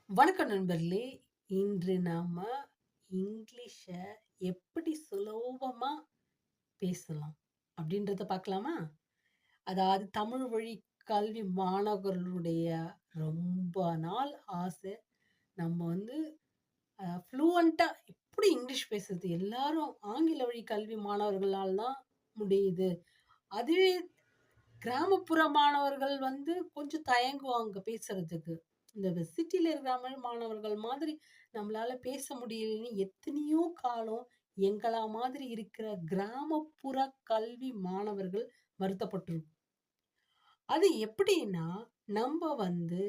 வணக்கம் நண்பர்களே. இன்று நாம இங்கிலீஷ எப்படி சுலபமா பேசலாம் அப்படின்றத பார்க்கலாமா? அதாவது தமிழ் வழி கல்வி மாணவர்களுடைய ரொம்ப நாள் ஆசை. நம்ம வந்து ஃப்ளூவன்ட்டா எப்படி இங்கிலீஷ் பேசுறது? எல்லாரும் ஆங்கில வழி கல்வி மாணவர்களால தான் முடியுது. அதுவே கிராமப்புற மாணவர்கள் வந்து கொஞ்சம் தயங்குவாங்க பேசுறதுக்கு. இந்த சிட்டில இருக்கிற மாரி மாணவர்கள் மாதிரி நம்மளால பேச முடியலைன்னு எத்தனையோ காலம் எங்கள மாதிரி இருக்கிற கிராமப்புற கல்வி மாணவர்கள் வருத்தப்பட்டுருக்கோம். அது எப்படின்னா, நம்ப வந்து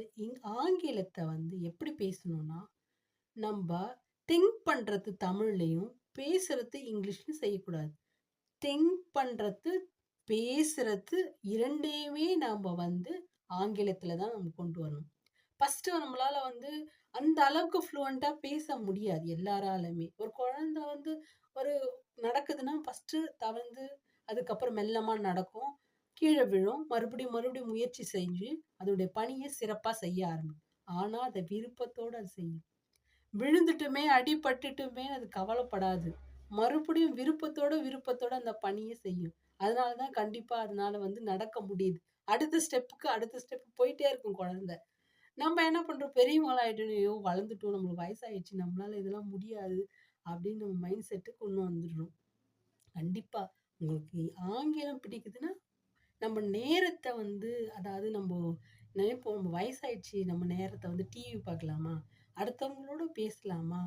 ஆங்கிலத்த வந்து எப்படி பேசணும்னா, நம்ப திங்க் பண்றது தமிழ்லயும், பேசுறது இங்கிலீஷ்லயும் செய்யக்கூடாது. திங்க் பண்றது, பேசுறது 2யுமே நாம வந்து ஆங்கிலத்தில தான் நம்ம கொண்டு வரணும். ஃபர்ஸ்ட்டு நம்மளால வந்து அந்த அளவுக்கு ஃப்ளூயன்ட்டா பேச முடியாது எல்லாராலுமே. ஒரு குழந்தை வந்து ஒரு நடக்குதுன்னா ஃபர்ஸ்ட்டு தவழ்ந்து, அதுக்கப்புறம் மெல்லமா நடக்கும். கீழ விழும். மறுபடியும் மறுபடியும் முயற்சி செஞ்சு, அதோடைய பணிய சிறப்பா செய்ய ஆரம்பிக்கும். ஆனா, அத விருப்பத்தோட அது செய்யும். விழுந்துட்டுமே, அடிபட்டுட்டுமே அது கவலைப்படாது. மறுபடியும் விருப்பத்தோட விருப்பத்தோட அந்த பணிய செய்யும். அதனால தான் கண்டிப்பா அதனால வந்து நடக்க முடியுது. அடுத்த ஸ்டெப்புக்கு அடுத்த ஸ்டெப் போயிட்டே இருக்கும் குழந்தை. நம்ம என்ன பண்றோம் பெரியவங்களாயிட்டோம், ஐயோ! வளர்ந்துட்டோம், நம்மளுக்கு வயசாயிடுச்சு, நம்மளால இதெல்லாம் முடியாது அப்படின்னு நம்ம மைண்ட் செட்டுக்கு கொண்டு வந்துடுறோம். கண்டிப்பா உங்களுக்கு ஆங்கிலம் பிடிக்குதுன்னா, நம்ம நேரத்த வந்து அதாவது நினைப்போம் நம்ம வயசாயிடுச்சு, நம்ம நேரத்த வந்து டிவி பார்க்கலாமா? அடுத்தவங்களோட பேசலாமா?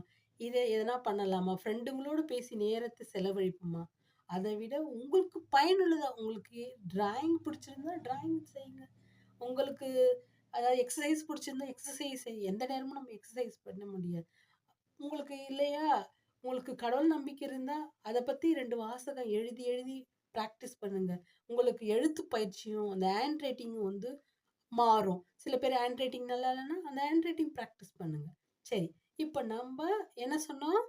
எதனா பண்ணலாமா? ஃப்ரெண்டுங்களோட பேசி நேரத்த செலவழிப்போமா? அத விட உங்களுக்கு பயனுள்ளதா உங்களுக்கு டிராயிங் பிடிச்சிருந்தா டிராயிங் செய்யுங்க. உங்களுக்கு அதாவது எக்சர்சைஸ் புடிச்சிருந்தா எக்சர்சைஸ் எந்த நேரமும் நம்ம எக்சர்சைஸ் பண்ண முடியாது. உங்களுக்கு இல்லையா, உங்களுக்கு கடவுள் நம்பிக்கை இருந்தா, அத பத்தி 2 வாசகம் எழுதி எழுதி பிராக்டிஸ் பண்ணுங்க. உங்களுக்கு எழுத்து பயிற்சியும், அந்த ஹேண்ட் ரைட்டிங்கும் வந்து மாறும். சில பேர் ஹேண்ட் ரைட்டிங் நல்லா இல்லன்னா, அந்த ஹேண்ட் ரைட்டிங் பிராக்டிஸ் பண்ணுங்க. சரி, இப்ப நம்ப என்ன சொன்னோம்?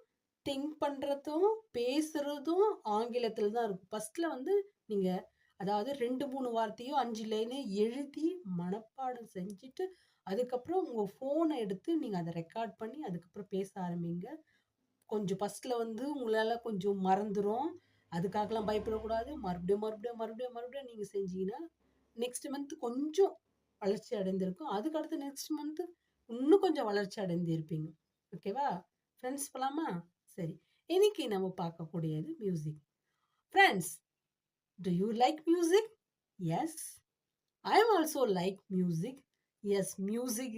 திங்க் பண்றதும், பேசுறதும் ஆங்கிலத்தில தான் இருக்கும். ஃபர்ஸ்ட்ல வந்து நீங்க அதாவது 2, 3 வார்த்தையோ 5 லைனோ எழுதி மனப்பாடம் செஞ்சுட்டு, அதுக்கப்புறம் உங்க ஃபோன எடுத்து நீங்க அத ரெக்கார்ட் பண்ணி, அதுக்கப்புறம் பேச ஆரம்பிங்க. கொஞ்சம் ஃபர்ஸ்ட்ல வந்து உங்களால கொஞ்சம் மறந்துரும். அதுக்காகலாம் பயப்படக்கூடாது. மறுபடியும், மறுபடியும், மறுபடியும், மறுபடியும் நீங்க செஞ்சீங்கன்னா, நெக்ஸ்ட் மந்த் கொஞ்சம் வளர்ச்சி அடைந்திருக்கும். அதுக்கு அடுத்து நெக்ஸ்ட் மந்த் இன்னும் கொஞ்சம் வளர்ச்சி அடைந்திருப்பீங்க. ஓகேவா? ஃப்ரெண்ட்ஸ் போலாமா? சரி. இன்னைக்கு நம்ம பார்க்கக்கூடியது music. Friends, do you like music? Yes. I also like music. Yes, music